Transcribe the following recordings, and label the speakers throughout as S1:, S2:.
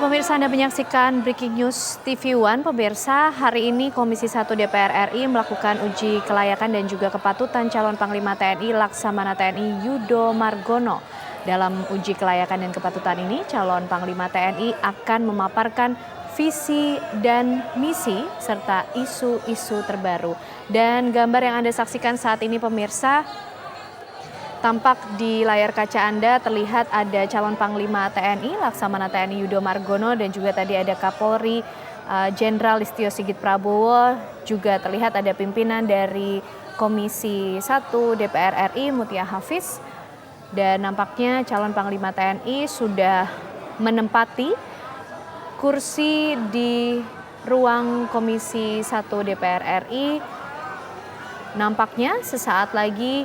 S1: Ya pemirsa, Anda menyaksikan Breaking News TV One. Pemirsa, hari ini Komisi 1 DPR RI melakukan uji kelayakan dan juga kepatutan calon Panglima TNI Laksamana TNI Yudo Margono. Dalam uji kelayakan dan kepatutan ini, calon Panglima TNI akan memaparkan visi dan misi serta isu-isu terbaru. Dan gambar yang Anda saksikan saat ini pemirsa, tampak di layar kaca Anda terlihat ada calon Panglima TNI Laksamana TNI Yudo Margono dan juga tadi ada Kapolri Jenderal Listio Sigit Prabowo, juga terlihat ada pimpinan dari Komisi 1 DPR RI Mutia Hafiz, dan nampaknya calon Panglima TNI sudah menempati kursi di ruang Komisi 1 DPR RI. Nampaknya sesaat lagi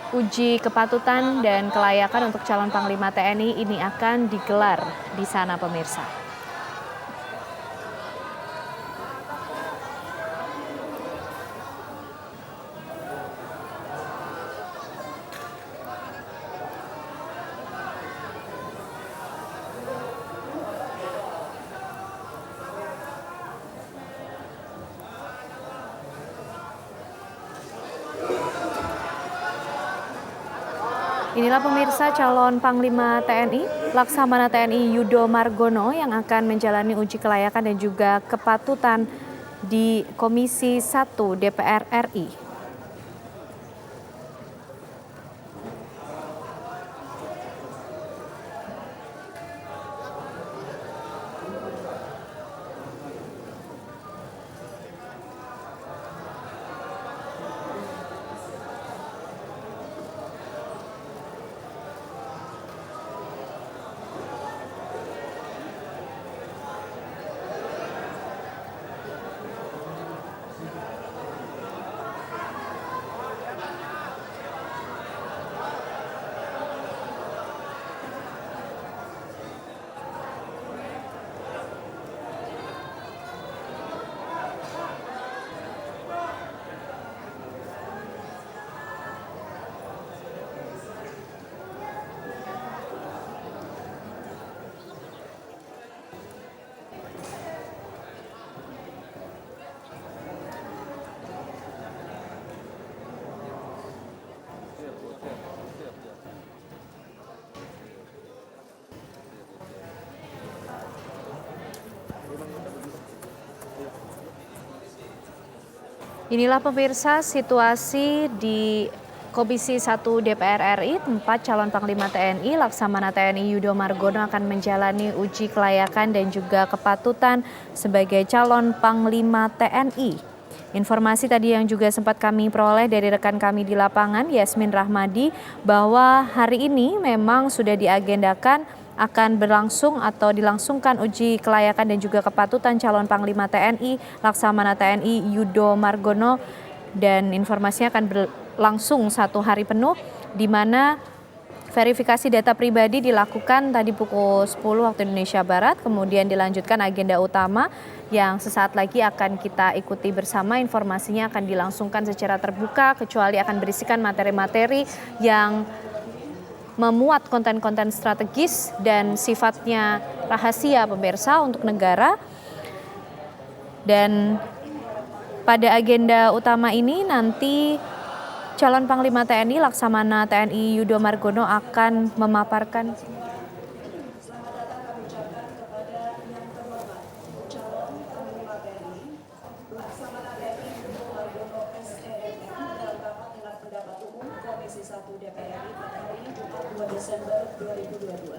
S1: uji kepatutan dan kelayakan untuk calon Panglima TNI ini akan digelar di sana pemirsa. Inilah pemirsa calon Panglima TNI Laksamana TNI Yudo Margono yang akan menjalani uji kelayakan dan juga kepatutan di Komisi 1 DPR RI. Inilah pemirsa situasi di Komisi 1 DPR RI, tempat calon Panglima TNI Laksamana TNI Yudo Margono akan menjalani uji kelayakan dan juga kepatutan sebagai calon Panglima TNI. Informasi tadi yang juga sempat kami peroleh dari rekan kami di lapangan, Yasmin Rahmadi, bahwa hari ini memang sudah diagendakan akan berlangsung atau dilangsungkan uji kelayakan dan juga kepatutan calon Panglima TNI Laksamana TNI Yudo Margono, dan informasinya akan berlangsung 1 hari penuh, di mana verifikasi data pribadi dilakukan tadi pukul 10 waktu Indonesia Barat, kemudian dilanjutkan agenda utama yang sesaat lagi akan kita ikuti bersama. Informasinya akan dilangsungkan secara terbuka, kecuali akan berisikan materi-materi yang memuat konten-konten strategis dan sifatnya rahasia pemirsa untuk negara. Dan pada agenda utama ini nanti calon Panglima TNI Laksamana TNI Yudo Margono akan memaparkan
S2: Komisi 1 DPR RI pada hari Jumat 2 Desember 2022.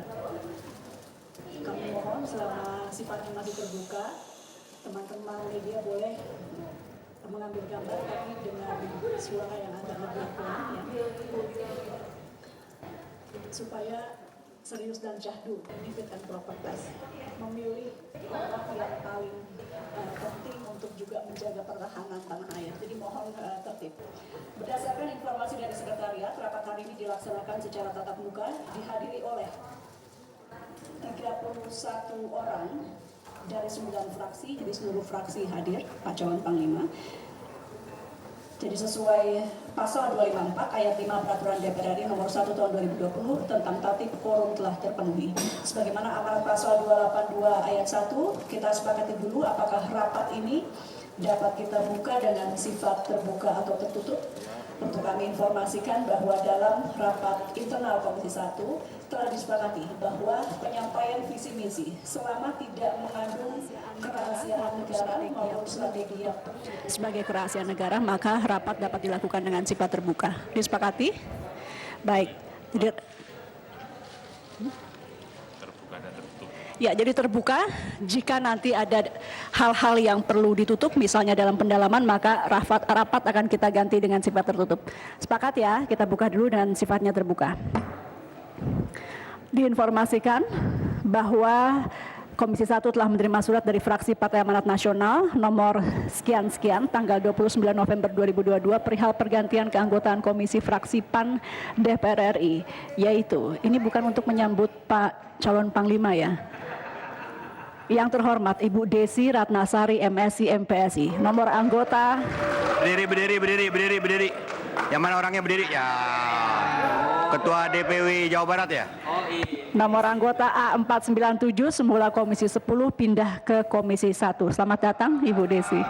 S2: Kami mohon selama sifatnya masih terbuka, teman-teman media boleh mengambil gambar tapi dengan suara yang agak lebih pelan ya, supaya serius dan syahdu, ini fit and proper test, memilih orang yang paling penting untuk juga menjaga pertahanan tanah air. Jadi mohon tertib. Berdasarkan informasi dari sekretariat, rapat hari ini dilaksanakan secara tatap muka, dihadiri oleh 31 orang dari 9 fraksi, jadi seluruh fraksi hadir, Pak Calon Panglima. Jadi sesuai pasal 254 ayat 5 Peraturan DPR RI nomor 1 tahun 2020 tentang tatip quorum telah terpenuhi. Sebagaimana amanat pasal 282 ayat 1, kita sepakati dulu apakah rapat ini dapat kita buka dengan sifat terbuka atau tertutup. Untuk kami informasikan bahwa dalam rapat internal Komisi 1 telah disepakati bahwa penyampaian visi misi selama tidak mengandung kerahasiaan negara maupun strategi yang sebagai kerahasiaan negara, maka rapat dapat dilakukan dengan sifat terbuka. Disepakati? Baik. Jadi terbuka. Jika nanti ada hal-hal yang perlu ditutup, misalnya dalam pendalaman, maka rapat akan kita ganti dengan sifat tertutup. Sepakat ya? Kita buka dulu dengan sifatnya terbuka. Diinformasikan bahwa Komisi 1 telah menerima surat dari fraksi Partai Amanat Nasional nomor sekian-sekian tanggal 29 November 2022 perihal pergantian keanggotaan Komisi Fraksi PAN DPR RI, yaitu ini bukan untuk menyambut Pak calon Panglima ya. Yang terhormat Ibu Desi Ratnasari MSI MPSI, nomor anggota.
S3: Berdiri. Yang mana orangnya berdiri? Ya. Ketua DPW Jawa Barat ya?
S2: Nomor anggota A497 semula Komisi 10 pindah ke Komisi 1. Selamat datang Ibu Desi.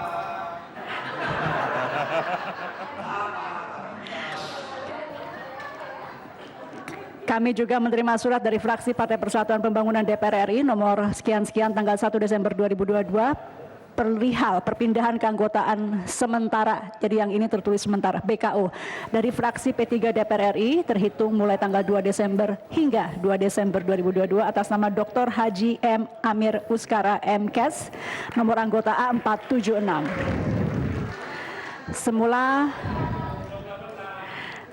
S2: Kami juga menerima surat dari fraksi Partai Persatuan Pembangunan DPR RI nomor sekian-sekian tanggal 1 Desember 2022 perihal perpindahan keanggotaan sementara, jadi yang ini tertulis sementara, BKO, dari fraksi P3 DPR RI terhitung mulai tanggal 2 Desember hingga 2 Desember 2022 atas nama Dr. Haji M. Amir Uskara MKes, nomor anggota A476.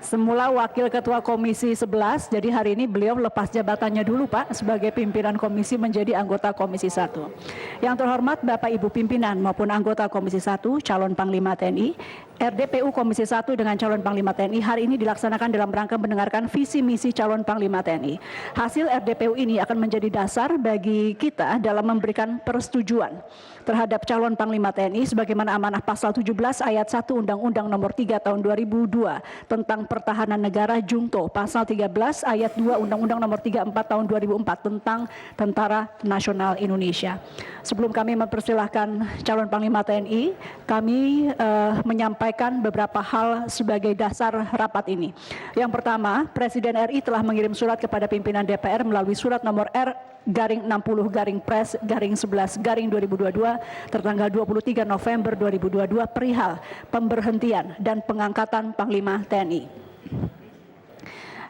S2: Semula Wakil Ketua Komisi 11, jadi hari ini beliau lepas jabatannya dulu Pak sebagai pimpinan komisi menjadi anggota Komisi 1. Yang terhormat Bapak Ibu pimpinan maupun anggota Komisi 1 calon Panglima TNI, RDPU Komisi 1 dengan calon Panglima TNI hari ini dilaksanakan dalam rangka mendengarkan visi misi calon Panglima TNI. Hasil RDPU ini akan menjadi dasar bagi kita dalam memberikan persetujuan terhadap calon Panglima TNI sebagaimana amanah pasal 17 ayat 1 Undang-Undang nomor 3 tahun 2002 tentang Pertahanan Negara Junto, pasal 13 ayat 2 Undang-Undang nomor 34 tahun 2004 tentang Tentara Nasional Indonesia. Sebelum kami mempersilahkan calon Panglima TNI, kami menyampaikan beberapa hal sebagai dasar rapat ini. Yang pertama, Presiden RI telah mengirim surat kepada pimpinan DPR melalui surat nomor R/60/Pres/11/2022 tertanggal 23 November 2022 perihal pemberhentian dan pengangkatan Panglima TNI.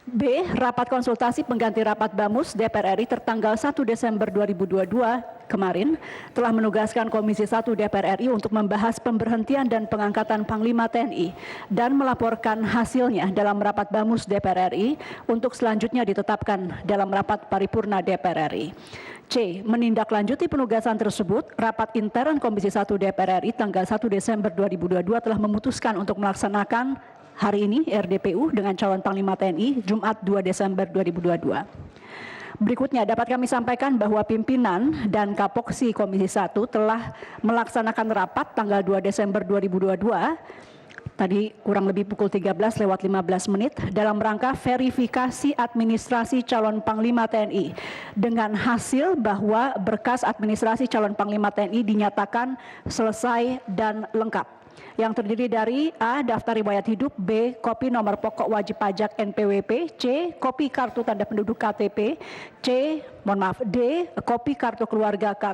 S2: B. Rapat konsultasi pengganti rapat BAMUS DPR RI tertanggal 1 Desember 2022 kemarin telah menugaskan Komisi 1 DPR RI untuk membahas pemberhentian dan pengangkatan Panglima TNI dan melaporkan hasilnya dalam rapat BAMUS DPR RI untuk selanjutnya ditetapkan dalam rapat paripurna DPR RI. C. Menindaklanjuti penugasan tersebut, rapat intern Komisi 1 DPR RI tanggal 1 Desember 2022 telah memutuskan untuk melaksanakan hari ini RDPU dengan calon Panglima TNI Jumat 2 Desember 2022. Berikutnya dapat kami sampaikan bahwa pimpinan dan Kapoksi Komisi 1 telah melaksanakan rapat tanggal 2 Desember 2022 tadi kurang lebih pukul 13:15 dalam rangka verifikasi administrasi calon Panglima TNI dengan hasil bahwa berkas administrasi calon Panglima TNI dinyatakan selesai dan lengkap. Yang terdiri dari A. Daftar riwayat hidup, B. Kopi nomor pokok wajib pajak NPWP, C. Kopi kartu tanda penduduk KTP, D. Kopi kartu keluarga KK,